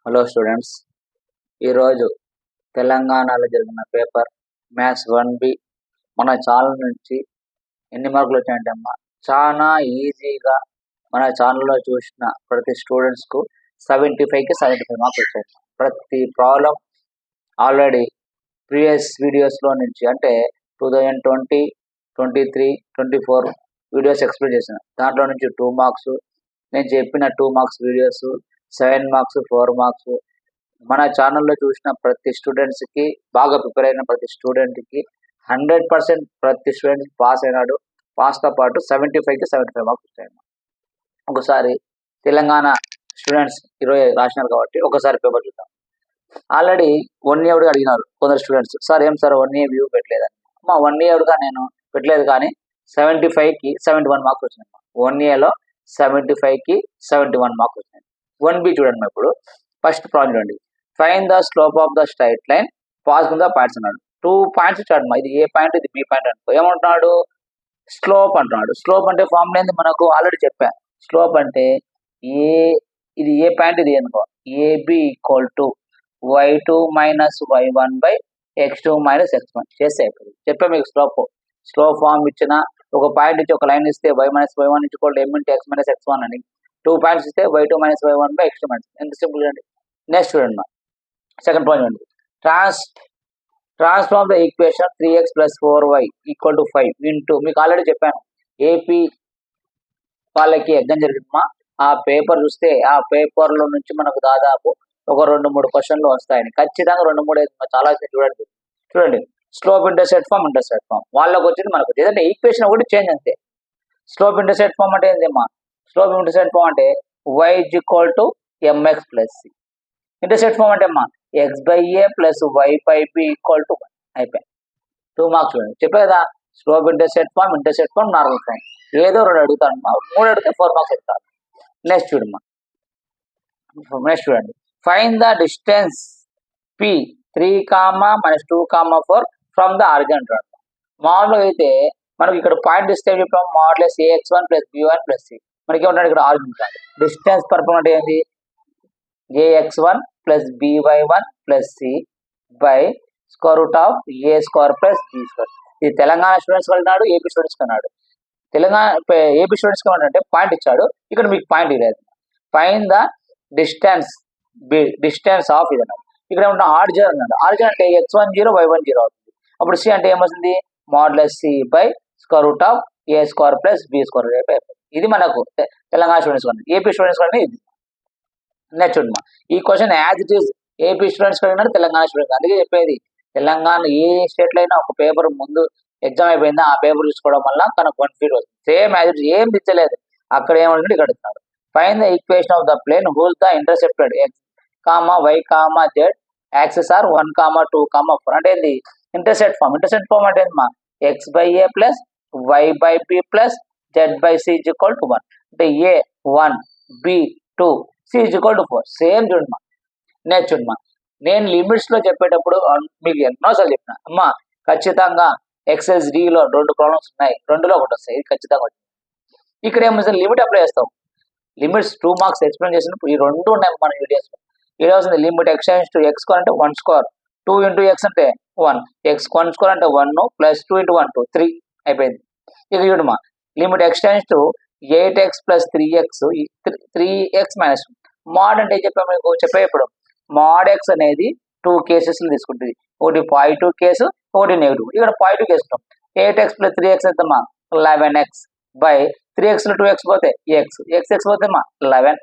Hello students, ఈరోజు తెలంగాణలో జరిగిన పేపర్ మ్యాథ్స్ 1B మన ఛానల్ నుంచి ఎన్ని మార్కులు వచ్చాయంటే అమ్మా చాలా ఈజీగా మన ఛానల్లో చూసిన ప్రతి స్టూడెంట్స్కు 75కి 75 మార్కులు వచ్చాయి. ప్రతి ప్రాబ్లం ఆల్రెడీ ప్రీవియస్ వీడియోస్లో నుంచి అంటే 2020, 23, 24 వీడియోస్ ఎక్స్ప్లెయిన్ చేసిన దాంట్లో నుంచి 2 మార్క్స్, నేను చెప్పిన 2 మార్క్స్ వీడియోస్, 7 మార్క్స్, 4 మార్క్స్. మన ఛానల్లో చూసిన ప్రతి స్టూడెంట్స్కి, బాగా ప్రిపేర్ అయిన ప్రతి స్టూడెంట్కి 100% ప్రతి స్టూడెంట్ పాస్ అయినాడు. పాస్తో పాటు 75కి 75 మార్క్స్ వచ్చాయి. ఒకసారి తెలంగాణ స్టూడెంట్స్ 20 రాసినారు కాబట్టి ఒకసారి పేపర్ చూద్దాం. ఆల్రెడీ 1 ఇయర్ అడిగినారు కొందరు స్టూడెంట్స్, సార్ ఏం సార్ 1 ఇయర్ వ్యూ పెట్టలేదని. అమ్మా 1 ఇయర్గా నేను పెట్టలేదు, కానీ 75కి 71 మార్క్స్ వచ్చినాయి. 1 ఇయర్లో 75కి 71 మార్క్స్ వచ్చినాయి. 1B చూడండి. ఇప్పుడు ఫస్ట్ ప్రాబ్లం చూడండి. Find the slope of the straight line passing the points అన్నాడు. 2 పాయింట్స్ ఇచ్చాడు. ఇది ఏ పాయింట్, ఇది బి పాయింట్ అనుకో. ఏమంటున్నాడు? స్లోప్ అంటున్నాడు. స్లోప్ అంటే ఫార్ములా ఏంది మనకు ఆల్రెడీ చెప్పాను. స్లోప్ అంటే ఇది ఏ పాయింట్, ఇది అనుకో. AB equal to y2 minus y1 by x2 minus x1 చేస్తే అయిపోయింది. చెప్పా మీకు స్లోప్ ఫార్మ్ ఇచ్చిన ఒక పాయింట్ ఇచ్చి ఒక లైన్ ఇస్తే y minus y1 equal to m into x minus x1 అని 2 పాయింట్స్ ఇస్తే y2 minus y1 by x2 minus. ఎంత సింపుల్ అండి. నెక్స్ట్ చూడండి మా సెకండ్ పాయింట్ చూడండి. Transform the equation 3x plus 4y equal to 5 into, మీకు already చెప్పాను AP వాళ్ళకి ఎగ్జామ్ జరిగిందమ్మా. ఆ పేపర్ చూస్తే ఆ పేపర్లో నుంచి మనకు దాదాపు ఒక 2-3 క్వశ్చన్లు వస్తాయని, ఖచ్చితంగా 2-3 చాలా చూడండి. స్లోప్ ఇంటర్సెప్ట్ ఫార్మ్ వాళ్ళకి వచ్చింది మనకు వచ్చింది. ఏదంటే ఈక్వేషన్ ఒకటి చేంజ్ అంతే. స్లోప్ ఇంటర్సెప్ట్ ఫార్మ్ అంటే ఏంటమ్మా? స్లోప్ ఇంటర్సెప్ట్ ఫార్మ్ అంటే y equal to mx plus c. Intercept form అంటే అమ్మా x by a plus y by b equal to 1 అయిపోయింది. 2 మార్క్స్ చూడండి. చెప్పే కదా, slope intercept form, normal form. ఏదో 2 అడుగుతాను, 3 అడిగితే 4 మార్క్స్ ఇస్తాను. నెక్స్ట్ చూడండి. Find the distance p 3, -2, 4 from the origin అంటాడు. మామూలుగా అయితే మనకి ఇక్కడ పాయింట్ ఇస్తే చెప్పాము modulus ax1 plus b1 plus c. మనకి ఏమంటాడు ఇక్కడ ఆరిజిన్ కాదు. డిస్టెన్స్ పర్పస్ అంటే ఏంటి? ax1 plus by1 plus c by square root of a square plus b square. ఇది తెలంగాణ స్టూడెంట్స్ అన్నాడు, ఏపీ స్టూడెంట్స్ అన్నాడు. ఏపీ స్టూడెంట్స్ అంటే పాయింట్ ఇచ్చాడు, ఇక్కడ మీకు పాయింట్ ఇవ్వలేదు. ఫైండ్ ద డిస్టెన్స్ ఆఫ్ ఇది అన్నాడు. ఇక్కడ ఏమంటే ఆర్జిన్ అన్నాడు. ఆర్జిన్ అంటే x1 0 y1 0 అవుతుంది. అప్పుడు సి అంటే ఏమవుతుంది? Modulus C by square root of A square plus B square. ఇది మనకు తెలంగాణ స్టూడెంట్స్ కానీ ఏపీ స్టూడెంట్స్ కానీ ఇది. నెక్స్ట్ చూడమ్మా, ఈ question as it is AP students కానీ తెలంగాణ స్టూడెంట్స్. అందుకే చెప్పేది, తెలంగాణ ఏ స్టేట్లో అయినా ఒక పేపర్ ముందు ఎగ్జామ్ అయిపోయిందా ఆ పేపర్ చూసుకోవడం వల్ల తనకు బెనిఫిట్ వస్తుంది. సేమ్ యాజ్ ఇట్ ఈస్, ఏం తెచ్చలేదు. అక్కడ ఏమంటే ఇక్కడ ఇస్తున్నాడు. Find the equation of the plane whose the intercepted x, y, z axes are 1, 2, 4 అంటే ఏంది? ఇంటర్సెప్ట్ ఫార్మ్ అంటే ఏంటమ్మా? x by a plus y by b plus z by c is equal to 1 అంటే a 1 b 2 c is equal to 4. Same చూడమ్మా. Next చూడమ్మా, నేను లిమిట్స్లో చెప్పేటప్పుడు మీకు ఎన్నోసార్లు చెప్పిన అమ్మా, ఖచ్చితంగా ఎక్సైజ్ డిలో 2 ప్రాబ్లమ్స్ ఉన్నాయి, 2లో ఒకటి వస్తాయి. ఇది ఖచ్చితంగా వచ్చింది. ఇక్కడ ఏమో లిమిట్ అప్లై చేస్తాం. లిమిట్స్ 2 మార్క్స్ ఎక్స్ప్లెయిన్ చేసినప్పుడు ఈ 2 ఉన్నాయి మన వీడియోస్లో. ఇలా వస్తుంది limit x to x square అంటే 1 స్క్వేర్, 2 ఇంటూ x అంటే 1, x1 స్క్వేర్ అంటే 1 ప్లస్ 2 ఇంటూ 1 2 3 అయిపోయింది. ఇక చూడమ్మా, limit x to 8x plus 3x minus. Mode అంటే చెప్పాము మీకు చెప్పేప్పుడు, మోడ్ x అనేది 2 కేసెస్లు తీసుకుంటుంది. ఒకటి పాజిటివ్ కేసు, ఒకటి నెగిటివ్. ఇక్కడ positive case 8x plus 3x ఎంతమ్మా? 11x బై 3xలో 2x పోతే x పోతే మా 11.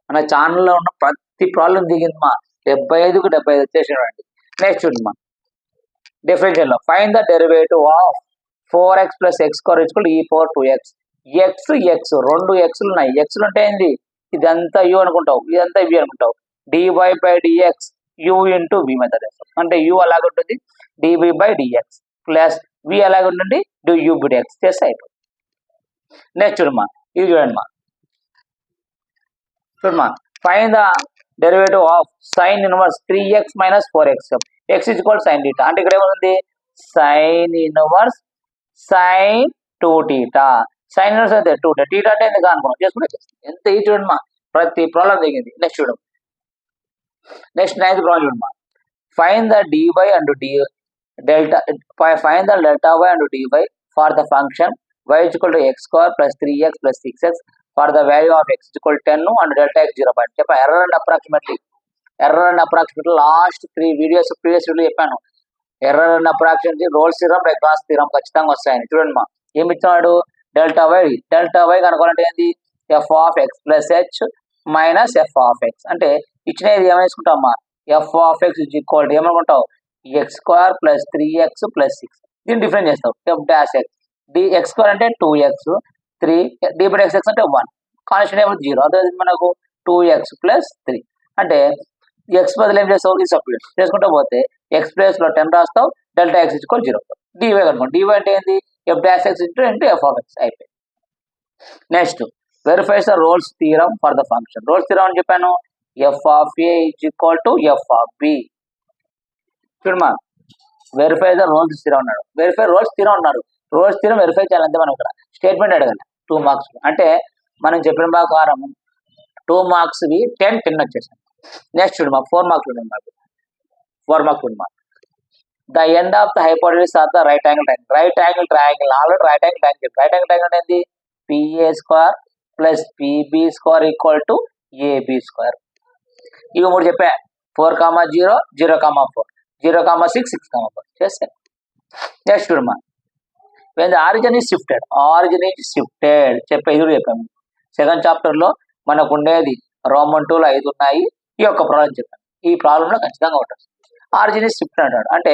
మన ఛానల్లో ఉన్న ప్రతి ప్రాబ్లం దిగిందమ్మా 75కు 75 వచ్చేసినటువంటి. నెక్స్ట్ చూడమ్మా, డిఫరెన్షియల్లో find the derivative of 4x plus x square equal to e power 2x. x 2 xలు ఉన్నాయి. xలు అంటే ఏంది? ఇదంతా u అనుకుంటావు, ఇదంతా v అనుకుంటావు. dy by dx u into v method అంటే u అలాగే ఉంటుంది, dv by dx plus v అలాగే ఉంటుంది, du బై dx చేస్తే అయిపోతుంది. నెక్స్ట్ చూడమ్మా, ఇది చూడండి find the derivative of sine inverse 3x minus 4x x is equal sine theta. అంటే ఇక్కడ ఏమవుతుంది? Sine inverse sine 2 theta. Sine inverse అయితే 2 థీటా అంటే ఎందుకు అనుకున్నాం చేసుకుంటే ఎంత ఈ చూడమ్మా, ప్రతి ప్రాబ్లం దిగింది. నెక్స్ట్ చూడమ్మా, నెక్స్ట్ 9th ప్రాబ్లం చూడమ్మా. Fine the dy and d delta find the delta y and dy for the function y is equal to x square plus 3x plus 6x for the value of x is equal to 10 and delta x 0. చెప్పా error and approximately last 3 videos previous video చెప్పాను. Error and approximately Rolle's theorem Lagrange's theorem ఖచ్చితంగా వస్తాయని. చూడండి మా ఏమి ఇచ్చాడు, delta Y కనుక్కోవాలంటే ఏంది, F of X plus H minus F of X. అంటే ఇచ్చినది ఏమేసుకుంటాం అమ్మా, F of X is equal to ఏమనుకుంటావు, X square plus 3x plus 6. దీన్ని డిఫరెన్స్ చేస్తావు, F dash X D X square అంటే 2x 3 డి బై ఎక్స్ అంటే 1 constant ఏమో 0. అదే మనకు 2x ప్లస్ 3 అంటే ఎక్స్ బదులు ఏం చేస్తావు, ఈ సబ్స్టిట్యూట్ చేసుకుంటూ పోతే ఎక్స్ ప్లస్ లో 10 రాస్తావు, డెల్టా ఎక్స్ ఈక్వల్ 0. డివై కనుకోండి, డివై అంటే ఏంది, F dash X into F of X అయిపోయింది. Next verifies the Rolle's theorem for the function. Rolle's theorem అని చెప్పాను, F of A is equal to F of B. చూడమ్మా verify the Rolle's theorem ఉన్నాడు, verify roles స్థిరం ఉన్నారు, roles స్థిరం verify చేయాలంటే మనం ఇక్కడ స్టేట్మెంట్ అడగాలి 2 మార్క్స్. అంటే మనం చెప్పిన ప్రకారం 2 మార్క్స్ 10 వచ్చేసాయి. నెక్స్ట్ చూడమ్మా 4 మార్క్స్ చూడండి, 4 మార్క్స్ చూడమ్మా. The end of the hypotenuse of the right angle triangle already right angle triangle ఏంది, P A square plus P B square equal to A B square. ఇవి 3 చెప్పా, 4, 0, 0, 4, 0, 6, 6, 4 చేస్తాను. నెక్స్ట్ చూడమ్మా, when the origin is shifted చెప్పే ఇది చెప్పాము. సెకండ్ చాప్టర్లో మనకు ఉండేది రోమన్ 2లో 5 ఉన్నాయి, ఈ యొక్క ప్రాబ్లం చెప్పాను. ఈ ప్రాబ్లంలో ఖచ్చితంగా ఉంటుంది. ఆరిజిన్ ఇస్ షిఫ్ట్ అంటాడు, అంటే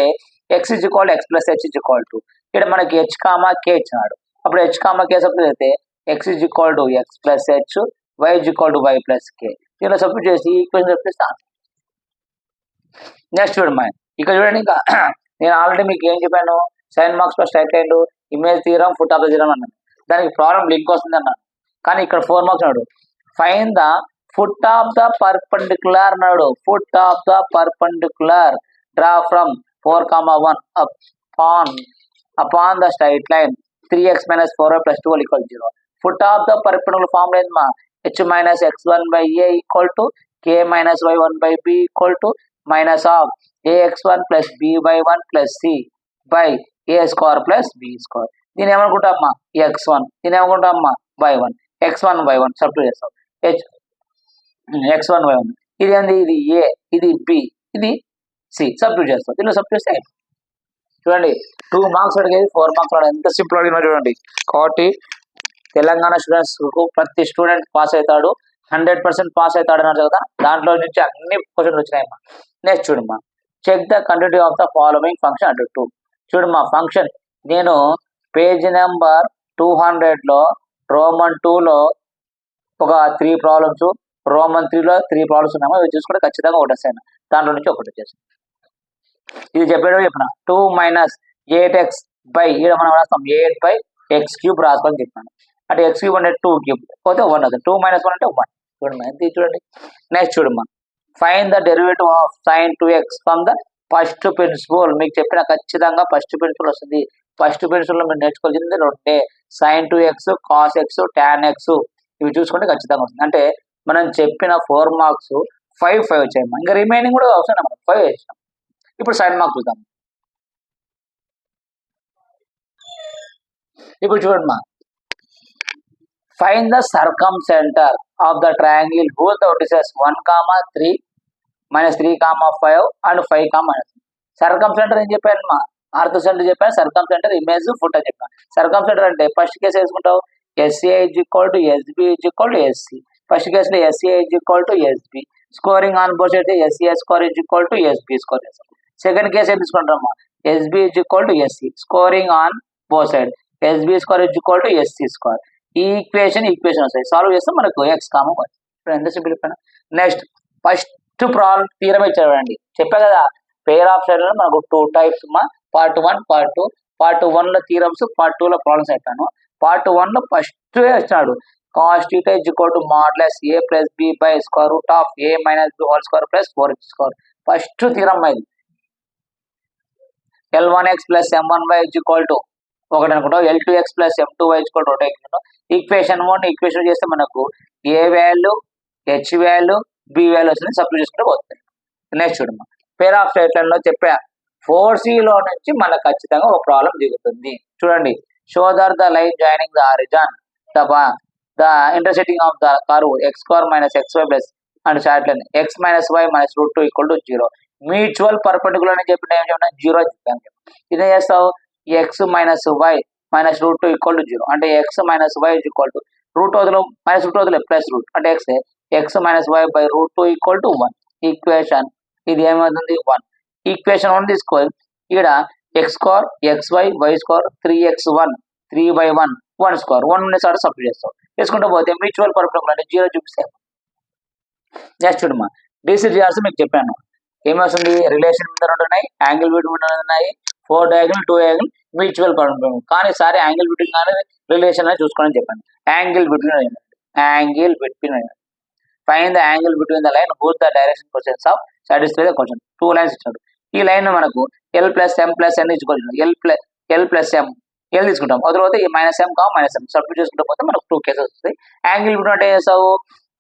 X is equal X plus H is equal to ఇక్కడ మనకి హెచ్ కామా కే ఇచ్చినాడు. అప్పుడు హెచ్ కామా కే సబ్స్టిట్యూట్ అయితే X is equal to X plus H, Y is equal to Y plus K. దీనిలో substitute చేసి ఈ equation చెప్పేస్తే. Next చూడమ్మా, ఇక్కడ చూడండి, ఇంకా నేను ఆల్రెడీ మీకు ఏం చెప్పాను, sign marks first straight line image theorem foot of the theorem అన్నాను. దానికి ప్రాబ్లం లింక్ వస్తుంది అన్నాను, కానీ ఇక్కడ 4 మార్క్స్ అన్నాడు. Find the foot of the perpendicular అన్నాడు. Foot of the perpendicular draw from 4, 1 upon the straight line 3x minus 4y plus 2 equal to 0. Foot of the perpendicular form లేదు మా, h minus x1 by a equal to k minus y1 by b equal to minus of ax1 plus by1 plus c by a square plus b square. దీని ఏమనుకుంటామ్మా x1, దీని ఏమనుకుంటామ్మా y1, x1 y1 substitute చేస్తాం, x1 y1 ఇది ఏంది, ఇది a, ఇది b, ఇది c substitute చేస్తాం. దీనిలో సబ్స్టిట్యూట్ చేస్తే చూడండి 2 మార్క్స్ అడిగేది 4 మార్క్స్ అడిగేది ఎంత సింపుల్ అడిగినా చూడండి. కాబట్టి తెలంగాణ స్టూడెంట్స్ ప్రతి స్టూడెంట్ పాస్ అవుతాడు, 100% పాస్ అవుతాడు అన్నారు కదా, దాంట్లో నుంచి అన్ని క్వశ్చన్స్ వచ్చినాయమ్మా. నెక్స్ట్ చూడమ్మా, check the continuity of the following function at 2. చూడమ్మా ఫంక్షన్ నేను పేజ్ నెంబర్ 200లో రోమన్ 2లో ఒక 3 ప్రాబ్లమ్స్, రోమన్ 3లో 3 ప్రాబ్లమ్స్ ఉన్నామో ఇవి చూసుకుంటే ఖచ్చితంగా ఒకటి వస్తాయి, దాంట్లో నుంచి ఒకటి వచ్చేసి. ఇది చెప్పేటో చెప్పిన 2 - 8x బై ఇక్కడ మనం రాస్తాం 8/x³ రాసుకోవాలని చెప్పాను. అంటే x³ అంటే 2³ పోతే 1 అవుతుంది, 2 - 1 అంటే 1. చూడమ్మా ఎంత చూడండి. నెక్స్ట్ చూడమ్మా, fine the derivative of sin 2x from the first principle. మీకు చెప్పిన ఖచ్చితంగా ఫస్ట్ ప్రిన్సిపల్ వస్తుంది. ఫస్ట్ ప్రిన్సిపల్లో మీరు నేర్చుకోవాల్సింది 2 sin 2x, cos x, tan x ఇవి చూసుకుంటే ఖచ్చితంగా వస్తుంది. అంటే మనం చెప్పిన 4 మార్క్స్ 5 వచ్చాయమ్మా, ఇంకా రిమైనింగ్ కూడా అవసరం మనం 5 వేసినాం. ఇప్పుడు సైన్ మార్క్స్ చూద్దాం. ఇప్పుడు చూడమ్మా, fine the circumcentre of the triangle whose the vertices 1, 3 -3, 5 and 5, -3. Circumcentre ఏం చెప్పానమ్మా, ఆర్థో సెంటర్ చెప్పాను, సర్కమ్ సెంటర్ ఇమేజ్ ఫుట్ అని చెప్పాను. సర్కమ్ సెంటర్ అంటే ఫస్ట్ కేసు వేసుకుంటావు SCI = SB = SC. ఫస్ట్ కేసులో SCI = SB, squaring on both sides SCI score = SB score. Second case ఏం తీసుకుంటామమ్మా, SB = SC, squaring on both side SB score = SC score. ఈ equation వస్తాయి, solve చేస్తే మనకు x, y. ఇప్పుడు ఎంత సింపుల్ చెప్పాను. నెక్స్ట్ ఫస్ట్ ప్రాబ్లం థీరం ఇచ్చాడండి, చెప్పా కదా పేర్ ఆఫ్ సైడ్ మనకు 2 టైప్స్ అమ్మా, పార్ట్ 1, పార్ట్ 2. పార్ట్ 1లో థీరమ్స్, పార్ట్ 2లో ప్రాబ్లమ్స్ అయిపోయాను. పార్ట్ 1లో ఫస్ట్ ఇచ్చినాడు cos θ = (a + b / √a - b² + 4x². First theorem ఇది. L1x + M1y = 1 అనుకుంటాం, L2x + M2y = 2 అనుకుంటాం. ఈక్వేషన్ 1 ఈక్వేషన్ చేస్తే మనకు a value, h value, b value వస్తుంది, సబ్స్టిట్యూట్ చేసుకుంటే పోతుంది. నెక్స్ట్ చూడమ్మా, పేర్ ఆఫ్ స్ట్రైట్ లైన్ లో చెప్పా 4C లో నుంచి మనకు ఖచ్చితంగా ఒక ప్రాబ్లం దిగుతుంది. చూడండి, show that the line joining the origin the intersecting of the curve x square minus xy plus and straight line x minus y minus root 2 equal to 0. Mutual perpendicular అని చెప్పిన ఏం చెప్పిన 0 చెప్పాను. ఇదే చేస్తావు, x minus y minus root 2 equal to 0 అంటే x minus y equal to root వదిలో minus root వదిలే ప్లస్ రూట్ అంటే x minus y by root 2 equal to 1. Equation ఇది ఏమవుతుంది 1. ఈక్వేషన్ 1 తీసుకోవాలి. ఇక్కడ x square xy y square 3x1 3/1 1 square 1 ఉన్న చోట సబ్స్టిట్యూట్ చేస్తాం. చేసుకుంటూ పోతే మ్యూచువల్ పర్పెండిక్యులర్ అంటే 0 చూపిస్తే నెక్స్ట్ చూడమ్మా, డీసీ రియాల్స్ మీకు చెప్పాను ఏమొస్తుంది, రిలేషన్ మీద ఉంటున్నాయి, యాంగిల్ బిట్వీన్ ఉన్నాయి, 4 డయాగనల్ 2 డయాగనల్ మ్యూచువల్ పర్పెండిక్యులర్. కానీ సారీ యాంగిల్ బిట్వీన్ కానీ రిలేషన్ అని చూసుకోవాలని చెప్పాను. Angle between find the angle between the line both the direction questions of satisfy the question. 2 lines ఇచ్చాడు. ఈ లైన్ మనకు L plus M plus N ఇచ్చుకోవచ్చు. L plus M L తీసుకుంటాం, ఆ తర్వాత ఈ minus M minus M substitute చేసుకుంటూ పోతే మనకు 2 కేసెస్ వస్తాయి. యాంగిల్ బిట్వీన్ అంటే చేస్తావు,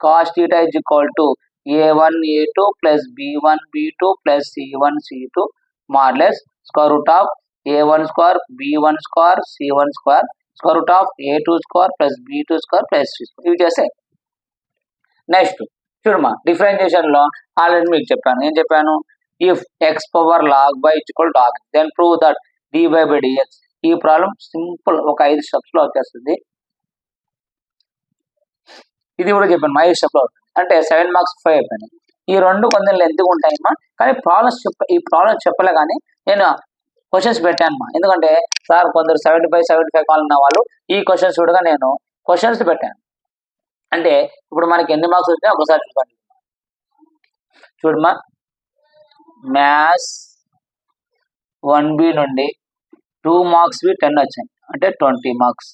cos θ is equal to A1 A2 plus B1 B2 plus C1 C2 modulus square root of A1 square B1 square C1 square square root of A2 square plus B2 square plus C square. ఇవి చేస్తే next చూడమ్మా, differentiation లో already మీకు చెప్పాను. ఏం చెప్పాను, if X power log by equal to log then prove that dy by dx. ఈ problem simple, ఒక 5 స్టెప్స్ లో వచ్చేస్తుంది. ఇది కూడా చెప్పాను 5 స్టెప్ లో అంటే 7 మార్క్స్ 5 అయిపోయినాయి. ఈ 2 కొంచెం లెంత్గా ఉంటాయమ్మా, కానీ ఈ ప్రాబ్లమ్స్ చెప్పలే కానీ నేను క్వశ్చన్స్ పెట్టానమ్మా. ఎందుకంటే సార్ కొందరు 75 కావాలన్న వాళ్ళు ఈ క్వశ్చన్స్ చూడగా నేను క్వశ్చన్స్ పెట్టాను. అంటే ఇప్పుడు మనకి ఎన్ని మార్క్స్ వచ్చినాయి ఒకసారి చూడండి. చూడమ్మా, మ్యాథ్స్ 1B నుండి 2 మార్క్స్వి 10 వచ్చాయి అంటే 20 మార్క్స్,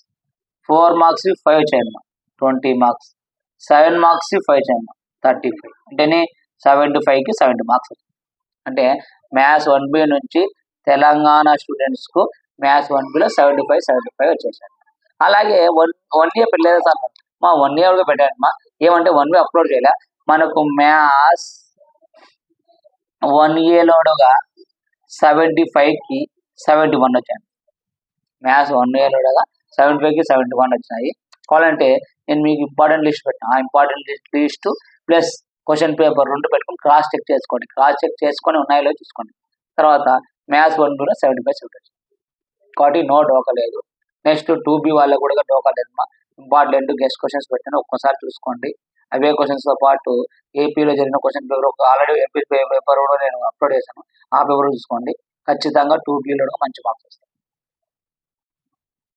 4 మార్క్స్వి 5 వచ్చాయమ్మా 20 మార్క్స్, 7 మార్క్స్వి 5 వచ్చాయమ్మా 35 అంటేనే 75కి 70 మార్క్స్ వచ్చాయి. అంటే మ్యాథ్స్ 1B నుంచి తెలంగాణ స్టూడెంట్స్కు మ్యాథ్స్ 1Bలో 75 వచ్చేసాయి. అలాగే 1A పెట్టలేదు సార్, మా 1A కూడా పెట్టానమ్మా. ఏమంటే 1B అప్లోడ్ చేయలే, మనకు మ్యాథ్స్ 1Aలోగా 75కి 71 వచ్చాయి. మ్యాథ్స్ 1Aలోగా 75కి 71 వచ్చినాయి. కావాలంటే నేను మీకు ఇంపార్టెంట్ లిస్ట్ పెట్టాను. ఆ important list plus question paper 2 పెట్టుకుని క్రాస్ చెక్ చేసుకోండి. ఉన్నాయో చూసుకోండి. తర్వాత మ్యాథ్స్ 1Bలో 75 వచ్చింది కాబట్టి నో డోకా లేదు. నెక్స్ట్ 2B వాళ్ళకు కూడా డోకా లేదమ్మా. ఇంపార్టెంట్ గెస్ట్ క్వశ్చన్స్ పెట్టాను, ఒక్కసారి చూసుకోండి. అవే క్వశ్చన్స్తో పాటు ఏపీలో జరిగిన question paper already MP paper కూడా నేను అప్లోడ్ చేశాను, ఆ పేపర్ చూసుకోండి. ఖచ్చితంగా 2Bలో మంచి మార్క్స్ వస్తాయి.